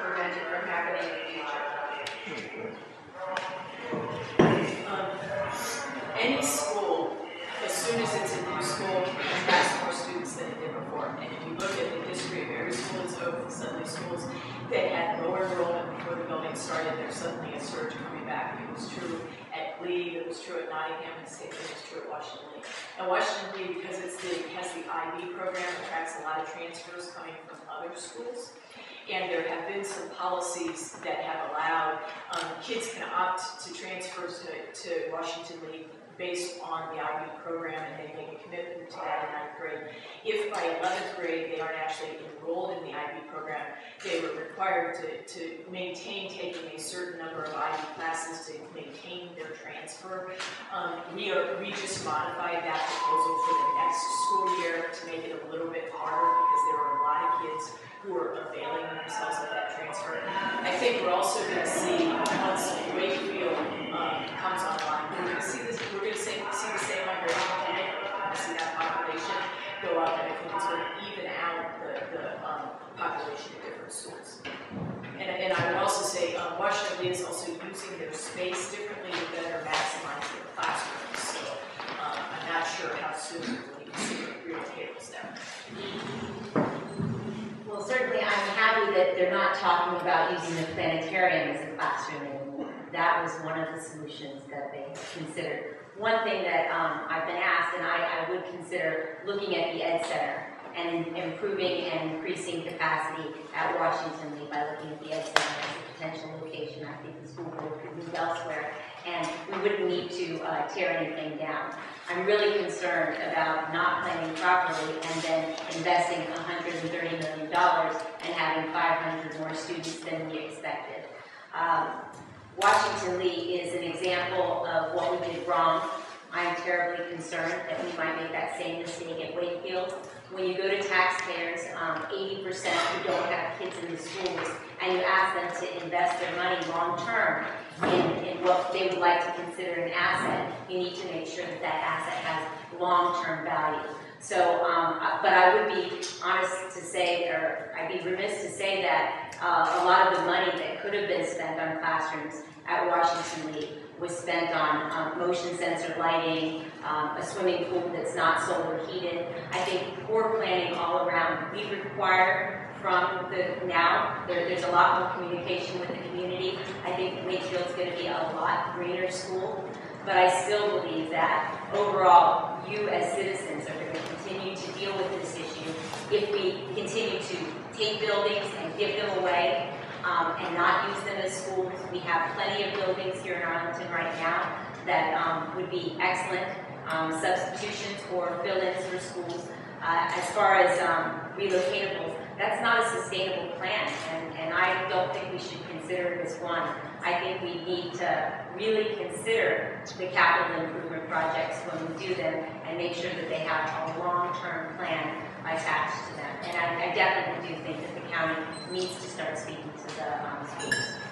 prevent it from happening in the future. Any school, as soon as it's a new school, has more students than it did before. And if you look at the history of every school that's opened, suddenly schools that had lower enrollment before the building started, there's suddenly a surge coming back. It was true at Glebe, it was true at Nottingham, and it was true at Washington Lee. And Washington Lee, because it has the IB program, attracts a lot of transfers coming from other schools. And there have been some policies that have allowed kids can opt to transfer to Washington Lee based on the IB program, and they make a commitment to that in 9th grade. If by 11th grade they aren't actually enrolled in the IB program, they were required to maintain taking a certain number of IB classes to maintain their transfer. We just modified that proposal for the next school year to make it a little bit harder because there were a lot of kids who are availing themselves of that transfer. I think we're also going to see, once Wakefield comes online, we're going to see this. We're going to see the same migration clinic. We're going to see that population go up, and I think it's going to even out the population of different schools. And I would also say Washington Lee is also using their space differently to better maximize their classrooms. So I'm not sure how soon we'll see real tables there. Well, certainly I'm happy that they're not talking about using the planetarium as a classroom anymore. That was one of the solutions that they considered. One thing that I've been asked, and I would consider looking at the Ed Center and improving and increasing capacity at Washington Lee by looking at the Ed Center as a potential location. I think the school board could move elsewhere, and we wouldn't need to tear anything down. I'm really concerned about not planning properly and then investing $130 million and having 500 more students than we expected. Washington Lee is an example of what we did wrong. I'm terribly concerned that we might make that same mistake at Wakefield. When you go to taxpayers, 80% who don't have kids in the schools, and you ask them to invest their money long-term in what they would like to consider an asset, you need to make sure that that asset has long-term value. So, but I would be honest to say, or I'd be remiss to say that a lot of the money that could have been spent on classrooms at Washington Lee was spent on motion sensor lighting, a swimming pool that's not solar heated. I think poor planning all around. We require from there's a lot more communication with the community. I think Wakefield's going to be a lot greener school, but I still believe that overall, you as citizens are going to continue to deal with this issue if we continue to take buildings and give them away and not use them as schools. We have plenty of buildings here in Arlington right now that would be excellent substitutions or fill-ins for schools. As far as relocatables, that's not a sustainable plan, and I don't think we should consider it as one. I think we need to really consider the capital improvement projects when we do them and make sure that they have a long-term plan attached to them. And I definitely do think that the county needs to start speaking to the schools.